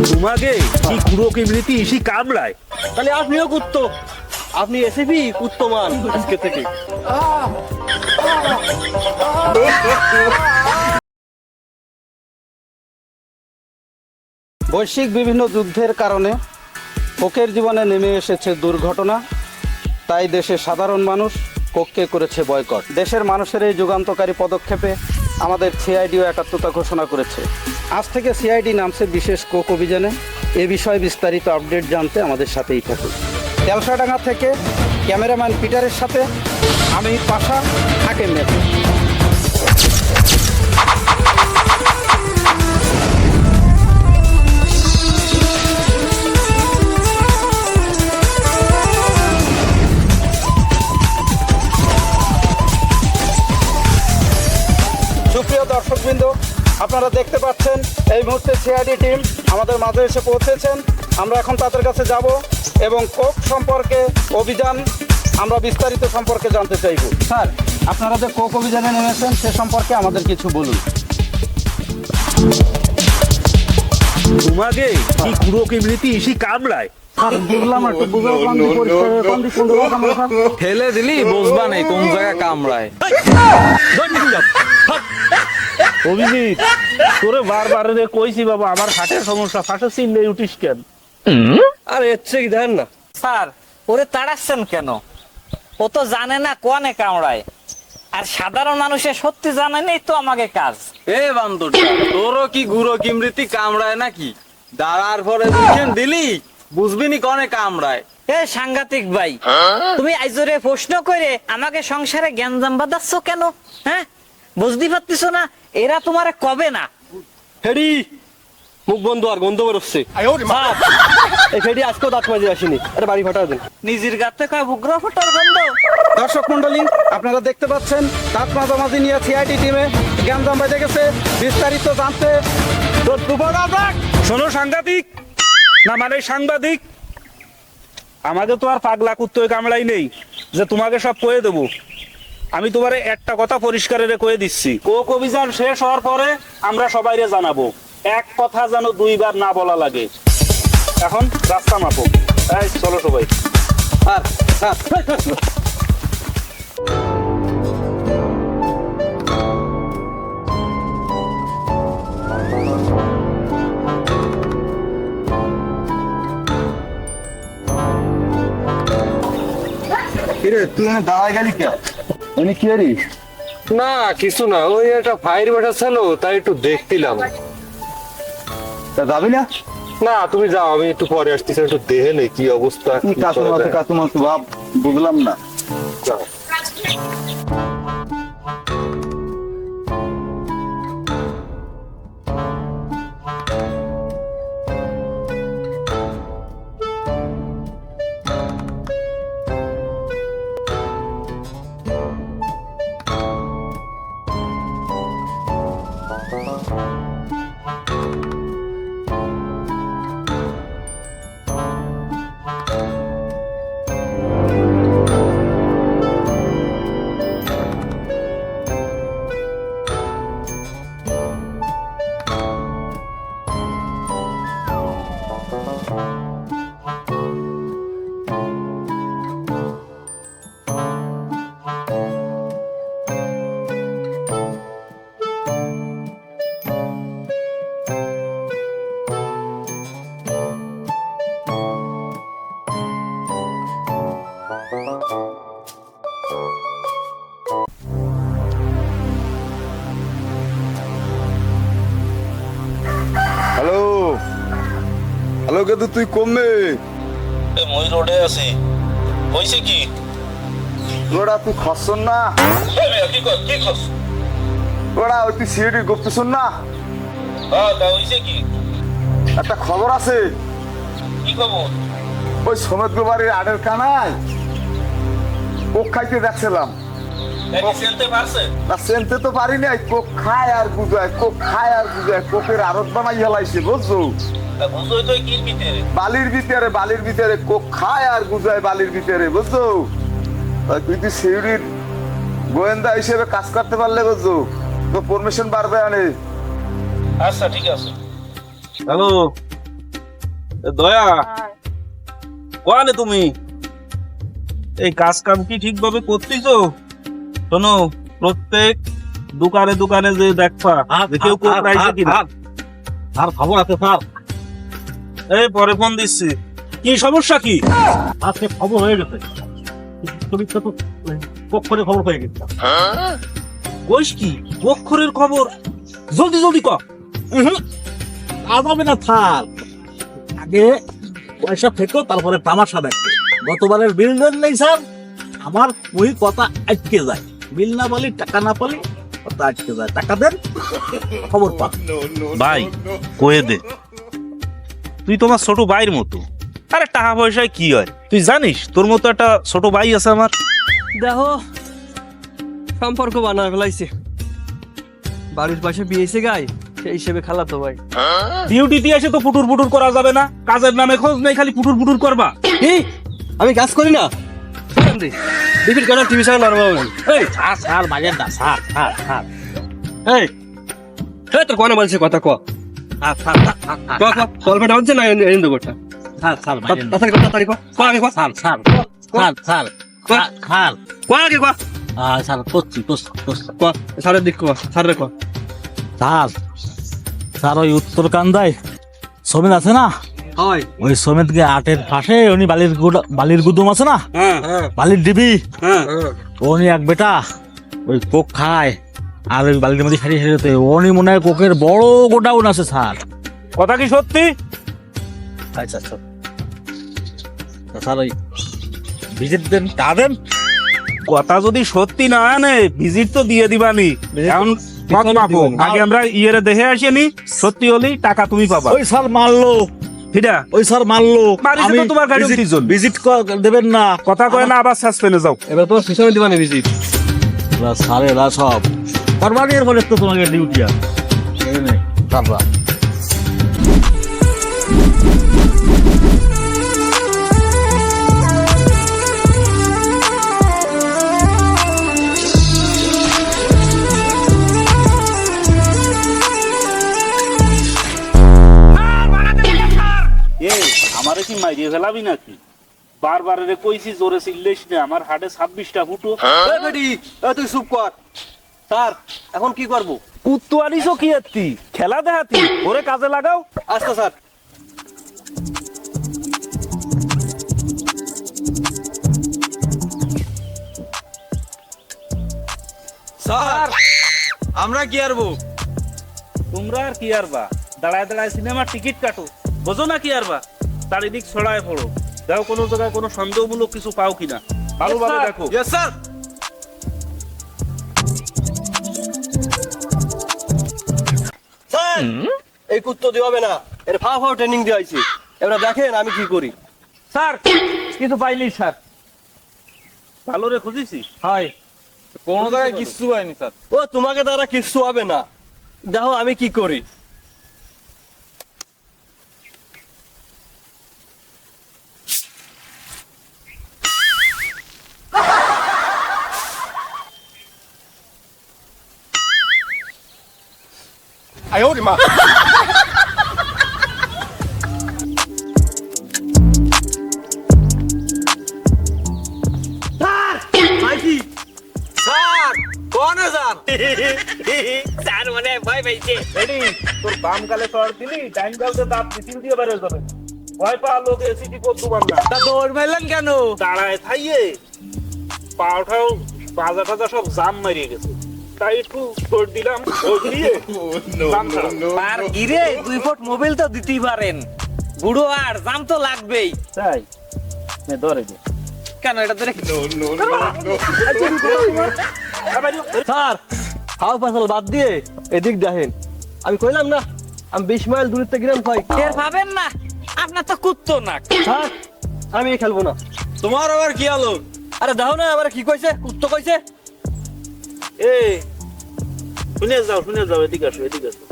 তোমাকে কি কুড়ো কিবরিতি ইসি কামড়ায়? তাহলে আপনিও কুত্তো, আপনি এসিপি কুত্তমান আজকে থেকে। বৈশ্বিক বিভিন্ন যুদ্ধের কারণে কোকের জীবনে নেমে এসেছে দুর্ঘটনা। তাই দেশের সাধারণ মানুষ কোককে করেছে বয়কট। দেশের মানুষের এই যুগান্তকারী পদক্ষেপে আমাদের সিআইডিও একাত্মতা ঘোষণা করেছে। আজ থেকে সিআইডি নামছে বিশেষ কোক অভিযানে। এ বিষয়ে বিস্তারিত আপডেট জানতে আমাদের সাথেই থাকুন। তেলসাডাঙ্গা থেকে ক্যামেরাম্যান পিটারের সাথে আমি পাশা হাকিম নেতা। সুপ্রিয় দর্শকবৃন্দ, আপনারা দেখতে পাচ্ছেন এই মুহূর্তে সিআইডি টিম আমাদের মাঝে এসে পৌঁছেছেন। আমরা এখন তাদের কাছে যাব এবং কোক সম্পর্কে অভিযান আমরা বিস্তারিত সম্পর্কে জানতে চাইব। স্যার, আপনারা যে কোক অভিযানে নেমেছেন সে সম্পর্কে আমাদের কিছু বলুন। তোমাকে কি কুড়ো কিবরিতি ইসি কামড়ায়? বুঝলাম একটু ঠেলে দিলি বুঝবা নেই কোন জায়গা কামড়ায়। অভিজিৎ, তোরে বারবার রে কইছি বাবা আমার হাটের সমস্যা, ফাঁসে চিনলে উঠিস কেন? আর এসছে কি দেখেন না স্যার, ওরে তাড়াচ্ছেন কেন? ও তো জানে না কোয়ানে কামড়ায়, আর সাধারণ মানুষের সত্যি জানে নেই তো আমাকে কাজ। এ বান্দরটা, তোরও কি গুঁড়ো কিমৃতি কামড়ায় নাকি? দাঁড়ার পরে দেখেন দিলি বুঝবি নি কনে কামড়ায়। এ সাংঘাতিক ভাই, তুমি আইজরে প্রশ্ন করে আমাকে সংসারে জ্ঞানজাম বাঁধাচ্ছ কেন? হ্যাঁ, বুঝতে পারতিস না এরা তোমারে কবে না? ফেডি মুখ বন্ধ আর গন্ধ বেরোচ্ছে। স্যার, এই ফেডি আজকেও দাঁত মাঝে আসেনি, আরে বাড়ি ফাটা দেন। নিজের গাতে কয় বুগ্র ফোটার গন্ধ। দর্শক মন্ডলী, আপনারা দেখতে পাচ্ছেন দাঁত মাঝামাঝি নিয়ে সিআইডি টিমে জ্ঞানজাম বেজে গেছে। বিস্তারিত জানতে শোনো সাংঘাতিক না মানে সাংবাদিক, আমাকে তো আর পাগলা কুত্তোয় কামড়াই নেই যে তোমাকে সব কয়ে দেবো। আমি তোমারে একটা কথা পরিষ্কার কয়ে দিচ্ছি, কোক অভিযান শেষ হওয়ার পরে আমরা সবাইরে জানাবো, এক কথা যেন দুইবার না বলা লাগে। এখন রাস্তা মাপো, এই চলো সবাই। স্যার, স্যার, কিরে তুই এখানে দাঁড়ায় গেলি কে? উনি কি আরিস? না কিছু না, ওই একটা ফায়ার ব্যাটা ছিল তাই একটু দেখতিলাম। তা যাবি না? না তুমি যাও, আমি একটু পরে আসতেছি, একটু দেখে নেই কি অবস্থা। কি কাতুমাতু ভাব বুঝলাম না। যাও। হ্যালো হ্যালো, কেতু তুই কমবে? মই রোডে আছি, হইছে কি? ওরা তুই খসন না? কি খস? ওরা ওই তুই সিআইডি গুপ্ত শুন না? হ্যাঁ, তা হইছে কি? একটা খবর আছে। কি খবর? ওই সমেত বাড়ির আডের কানায় কোক খাইতে দেখছিলাম। নাকি চিনতে পারছে? না চিনতে তো পারি নাই, কোক খায় আর বুঝায়, কোক খায় আর বুঝায়, কোকের আড়ত বানাই হেলাইছে বুঝছো? তা বুঝোই তো কি ভিতরে? বালির ভিতরে কোক খায় আর বুঝায় বালির ভিতরে বুঝছো? তুই তুই সিউড়ির গোয়েন্দা হিসেবে কাজ করতে পারলে বুঝছো তো পারমিশন বাড়বে আনে। আচ্ছা ঠিক আছে। হ্যালো, দয়া কোয়ালে তুমি এই কাজ কাম কি ঠিকভাবে করতেছো? শোনো, প্রত্যেক দোকানে দোকানে যে দেখবা যে কেউ কোথায় কিনা। স্যার খবর আছে স্যার, এই পরে ফোন দিচ্ছি। কি সমস্যা কি? আজকে খবর হয়ে গেছে, তুমি তো পক্ষরে খবর হয়ে গেছে। কইস কি অক্ষরের খবর? জলদি জলদি ক। আজ হবে না স্যার, আগে পয়সা ফেকো তারপরে তামাশা দেখো। গতবারের বিল দেন নেই স্যার, আমার ওই কথা আটকে যায়। বিল না পালি, টাকা না পালি কথা আটকে যায়। টাকা দেন, খবর পান। ভাই কয়ে দে, তুই তোমার ছোট ভাইয়ের মতো। আরে টাকা পয়সায় কি হয় তুই জানিস? তোর মতো একটা ছোট ভাই আছে আমার। দেখো সম্পর্ক বানায় ফেলাইছে, বাড়ির পাশে বিয়েছে গাই, সেই হিসেবে খালাতো ভাই। ডিউটিতে এসে তো পুটুর পুটুর করা যাবে না, কাজের নামে খোঁজ নেই, খালি পুটুর পুটুর করবা। কি আমি কাজ করি না? ডিফিট কেন টিভি চ্যানেল আর বাবা এই স্যার স্যার বাজেন না স্যার স্যার স্যার এই এই তোর কোনে বলছে কথা ক স্যার স্যার ক ক সলভেট হচ্ছে না এন্ড গোটা স্যার স্যার বাজেন না তাড়াতাড়ি তাড়াতাড়ি ক ক আগে ক sir sir sir sir sir ক আগে ক স্যার করছি ক সারের দিক ক সারের ক স্যার স্যার ওই উত্তরকান্দায় সমিত আছে না, হয় ওই সমিতকে আটের পাশে উনি বালির গুদুম আছে না, হ্যাঁ বালির ডিবি, হ্যাঁ উনি এক বেটা ওই কোক খায় আর ওই বালির মধ্যে সারিয়ে সারিয়ে উনি মনে হয় কোকের বড় গোডাউন আছে স্যার। কথা কি সত্যি? আচ্ছা আচ্ছা স্যার ওই ভিজিট দেন, টা দেন। কথা যদি সত্যি না আনে ভিজিট তো দিয়ে দিবানি। এখন মত মাপো, আগে আমরা ইয়েরে দেখে আসিনি, সত্যি হলেই টাকা তুমি পাবা। ওই স্যার মারলো, ফিরা ওই স্যার মারলো, মারিছে তো তোমার গাড়ি তিনজন। ভিজিট দেবেন না, কথা কয় না, আবার সাসপেন্ডে যাও। এবার তোমার পিছনে দিবানি ভিজিট। স্যার এরা সব করবানির ফলে তো তোমাকে ডিউটি আর স্যাররা। আমারে কি মাইরিয়ে ফেলাবি নাকি? বারবার রে কইছি জোরে চিল্লিস না, আমার হাটে 26টা ফুটো। এই বেটি এই তুই চুপ কর। স্যার এখন কি করব? কুত্তু আনিছো কি এত্তি? খেলা দেখাতি, ওরে কাজে লাগাও। আচ্ছা স্যার। স্যার আমরা কি আরবো? তোমরা আর কি আরবা? দাঁড়ায় দাঁড়ায় সিনেমার টিকিট কাটো, বোঝো না কি আরবা? চারিদিক ছড়ায় পড়ো, যাও কোনো জায়গায় কোনো সন্দেহমূলক কিছু পাও কিনা, ভালোভাবে দেখো। Yes sir. স্যার এই কুত্তো দিয়ে হবে না, এর ফাও ট্রেনিং দিয়ে আইছি। এবার দেখেন আমি কি করি। স্যার কিছু পাইনি স্যার। ভালো রে খুঁজিছি। হাই কোনো জায়গায় কিচ্ছু হয়নি স্যার। ও তোমাকে দ্বারা কিচ্ছু হবে না, দেখো আমি কি করি। স্যার কোনে স্যার? স্যার মনে ভয় পাইছে। রেডি, তোর বাম গালে চড় দিলি, ডাইন গালতে দাঁত মিছিল দিয়ে বের হয়ে যাবে। ভয় পা লোক এসিটি করতে পারবে না। তা দৌড় মারলেন কেন? দাঁড়ায় থাইয়ে পাওঠাও বাজা টাজা সব জাম মারিয়ে গেছে, তাই একটু দৌড় দিলাম, দৌড় দিয়ে জাম ছাড়াম। পার গিরে 2 ফুট মোবাইল তো দিতেই পারেন, বুড়ো আর জাম তো লাগবেই। তাই নে ধরে দে। কেন এটা ধরে? স্যার হাও ফাসল বাদ দিয়ে এদিক দেখেন। আমি কইলাম না আমি 20 মাইল দূরত্বে গেলাম ভাই। টের পাবেন না, আপনার তো কুত্তো না। স্যার আমি খেলবো না। তোমার আবার কি হলো? আরে দাও না, আমার কি কইছে? কুত্তো কইছে। এ শুনে যাও, এদিকে আসো, এদিকে আসো।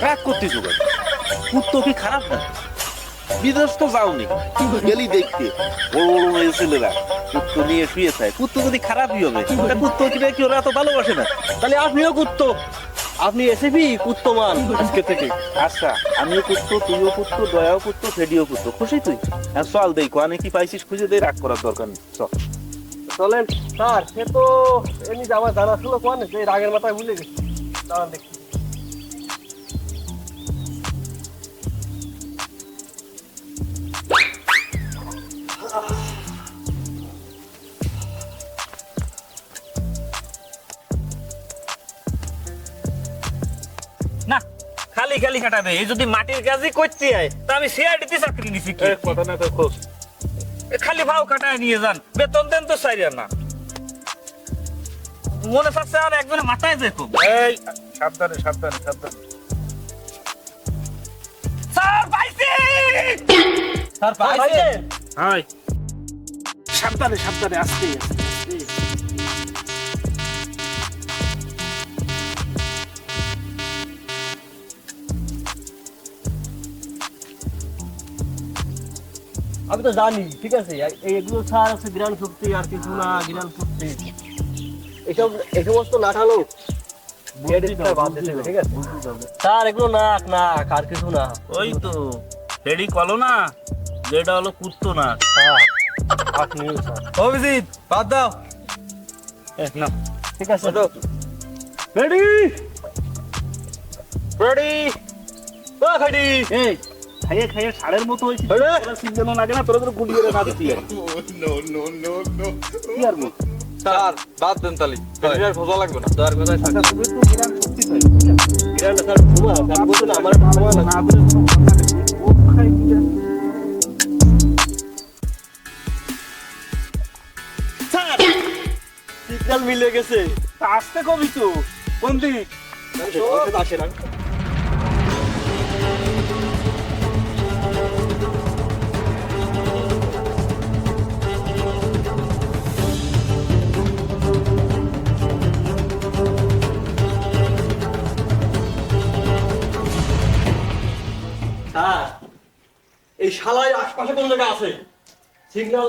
রাগ করতেছো কেন? কুত্তো কি খারাপ না? বিদেশ তো যাওনি, গেলি দেখতে বড় বড় মেয়ে ছেলেরা কুত্তো নিয়ে শুয়ে থাকে। কুত্তো যদি খারাপই হবে, তা কুত্তো কি ওরা তো ভালোবাসে না? তাহলে আপনিও কুত্তো। আপনি এসেপি কুত্তমান আজকে থেকে। আচ্ছা আমিও কুত্তো, তুইও কুত্তো, দয়াও কুত্তো, ফেডিও কুত্তো, খুশি তুই? হ্যাঁ চল দেই, কোয়ানে কি পাইছিস খুঁজে দেই, রাগ করার দরকার নেই, চল। চলেন স্যার, সে তো এমনি আমার জানা ছিল কোন যে রাগের মাথায় ভুলে গেছি। দাঁড়ান দেখি। না খালি খালি খাটাবে, এই যদি মাটির কাজই করতে হয় তা আমি সিআইডিতে চাকরি নিছি কি? এ, কথা না কই খোঁজ। এ খালি ভাও কাটায় নিয়ে যান, বেতন দেন তো চাইরা না। মনে চাচ্ছে আর একজনের মাথায় যেত। এই সাবধানে সাবধানে সাবধানে। স্যার পাইছি! স্যার পাইছেন? হাই সাবধানে সাবধানে, আস্তে আস্তে। আমি তো জানি, ঠিক আছে, এগুলো স্যার আছে জ্ঞান শক্তি আর কিছু না, জ্ঞান শক্তি এসব এই সমস্ত নাটালো ঠিক আছে স্যার, এগুলো নাক নাক আর কিছু না। ওই তো ফেডি কলো না, যেটা হলো কুত্তো না। স্যার আপনি স্যার অভিজিৎ বাদ দাও। না ঠিক আছে। রেডি রেডি ও খাডি এই খাইয়ে খাইয়ে ষাঁড়ের মতো হয়েছে, তোরা সিজনও লাগে না, তোরা তোর গুলিয়ে না দিচ্ছি কি আর বল। স্যার বাদ দেন তালি, আর খোঁজা লাগবে না। তার কথাই থাক। আচ্ছা তুমি তো বিরাট শক্তি পাই, স্যার ঘুমা স্যার বলছেন আমার ঘুমা না। না বলে কোনো কথা নেই। ও খাই কি জানি। স্যার সিগন্যাল মিলে গেছে। তা আসতে কবি তো কোন দিক? আসে না। স্যার এই শালাই আশপাশে কোন জায়গা আছে? সিগন্যাল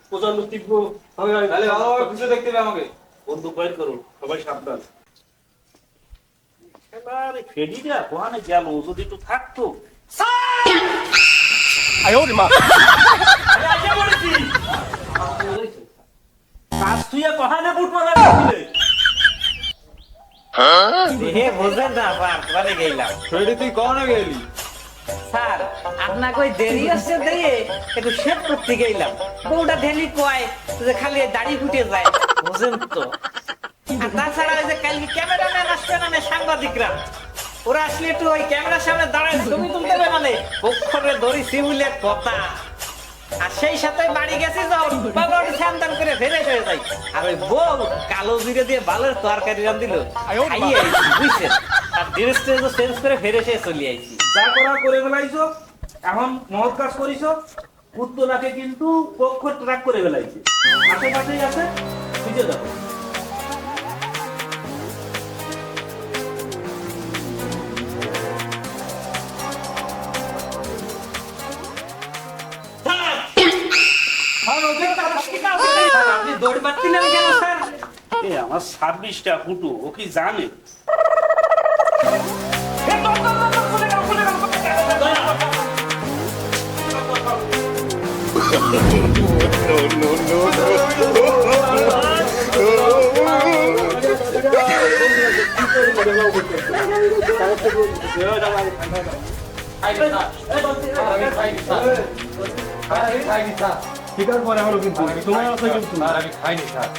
প্রচন্ড তীব্র হবে। তাহলে ভালোভাবে খুঁজে দেখতে হবে আমাকে। বন্দুক বাইর করো, সবাই সাবধান। এবার ফেডিটা কোহানে গেল, ও যদি একটু থাকতো। কাজ তুই কোহানে বুট মারা দিলে? হে বুঝেন না বাপ, বাড়ি গেলাম। ফ্রেডি তুই কখনো গেলি? স্যার আপনাকে ওই দেরি আসছে দিয়ে একটু শেভ করতে গেলাম। বউটা ঢেলি কয় যে খালি দাড়ি ফুটে যায়, বুঝেন তো। আর তাছাড়া ওই যে কালকে ক্যামেরাম্যান আসবে না, সাংবাদিকরা ওরা আসলে একটু ওই ক্যামেরার সামনে দাঁড়ায় ছবি তুলতে হবে, মানে পক্ষরে ধরি সিমুলের কথা। আর সেই সাথে বাড়ি গেছি যখন বাবা ওটা স্নান করে ফেরে হয়ে যায়। আর ওই বউ কালো জিরে দিয়ে বালের তরকারি রান্ধিল, খাইয়ে আইছি বুঝছেন। আর ড্রেসটা চেঞ্জ করে ফেরে সে চলে আইছি। যা করা করে ফেলাইছো, এখন মহৎ কাজ করিছো। উত্তরাকে কিন্তু পক্ষ ট্রাক করে ফেলাইছে, আশেপাশেই আছে, খুঁজে যাবো। আপনি দৌড় পাচ্ছিলেন কেন স্যার? এ আমার 26টা ফুটু, ও কি জানে? স্বীকার করে হলো কিন্তু তোমার আছে কিন্তু। আমি খাইনি স্যার।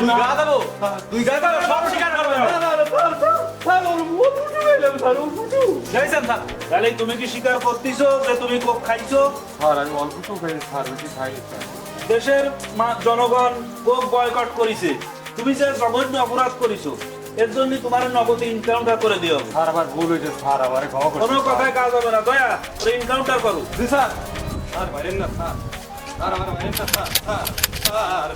দুই গা দেবো, দুই গা দেবো, সব স্বীকার করবে। যাইছেন স্যার? তাহলে তুমি কি স্বীকার করতেছো যে তুমি কোক খাইছো? স্যার আমি অল্প তো খাইনি স্যার, বেশি খাইনি স্যার। দেশের জনগণ কোক বয়কট করেছে, তুমি যে জঘন্য অপরাধ করেছো, এর জন্য তোমার নগদ ইনকাউন্টার করে দিও। স্যার আমার ভুল হয়েছে স্যার, আমার ক্ষমা করুন। কোনো কথায় কাজ হবে না, দয়া ওরে ইনকাউন্টার করো। জি স্যার। স্যার মারেন না স্যার, স্যার আমার মারেন না স্যার, স্যার স্যার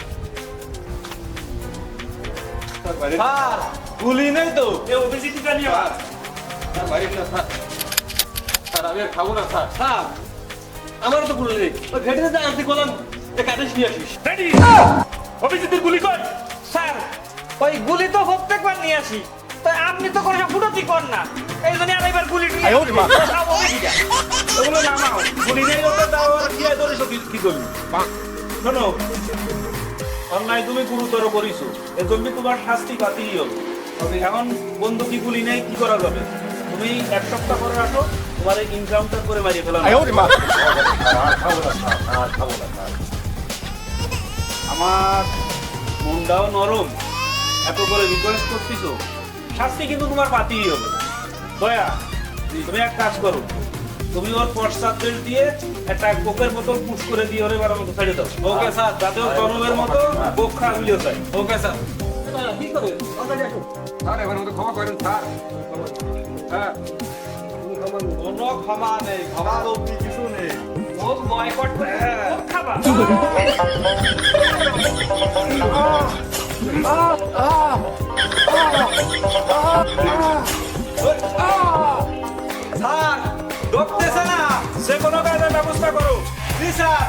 স্যার গুলি নেই তো? এ অভিজিৎ জানি আমার। স্যার মারেন না স্যার, স্যার আমি আর খাবো না স্যার। স্যার আমারও তো গুলি নেই, ওই ঘেটে যা আনতে বললাম যে কাটিস নিয়ে আসিস। রেডি? অভিজিতের গুলি কই? স্যার ওই গুলি তো প্রত্যেকবার নিয়ে আসি, তো আপনি তো কোনো ফুটতি কর না, এই জন্য আমি এবার গুলি টুলি খাবো নাকি যা? ওগুলো নামাও, গুলি নেই ওটা দাও আর কি আর ধরেছো কি করবি? শোনো, অন্যায় তুমি গুরুতর করিছো, এর জন্য তোমার শাস্তি পাতেই হবে। এখন বন্ধু কি গুলি নেই, কি করা যাবে? তুমি এক সপ্তাহ করে রাখো, তোমার ইনকামটা করে মারিয়ে ফেলা। আমার মনটাও নরম, এত করে রিকোয়েস্ট করতেছো, শাস্তি কিন্তু তোমার পাতেই হবে। দয়া, তুমি এক কাজ করো, তুমি ওর পশ্চাৎ দিয়ে একটা কোকের বোতল পুশ করে দিয়ে ওর এবার মতো ছেড়ে দাও। Okay sir. যাতে ও তরমের মতো কোক খা হইলে যায়। Okay sir. কি করে? হ্যাঁ, কোনো ক্ষমা নেই, ক্ষমা অব্দি কিছু নেই। ও বয়কট করে কোক খাবা? স্যার ঢুকতেছে না। যে কোনো কাজের ব্যবস্থা করো। জি sir.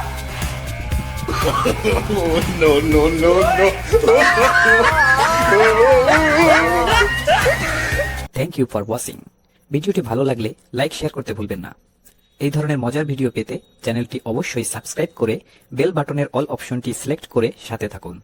Thank you for watching. ভিডিওটি ভালো লাগলে লাইক শেয়ার করতে ভুলবেন না। এই ধরনের মজার ভিডিও পেতে চ্যানেলটি অবশ্যই সাবস্ক্রাইব করে বেল বাটনের অল অপশনটি সিলেক্ট করে সাথে থাকুন।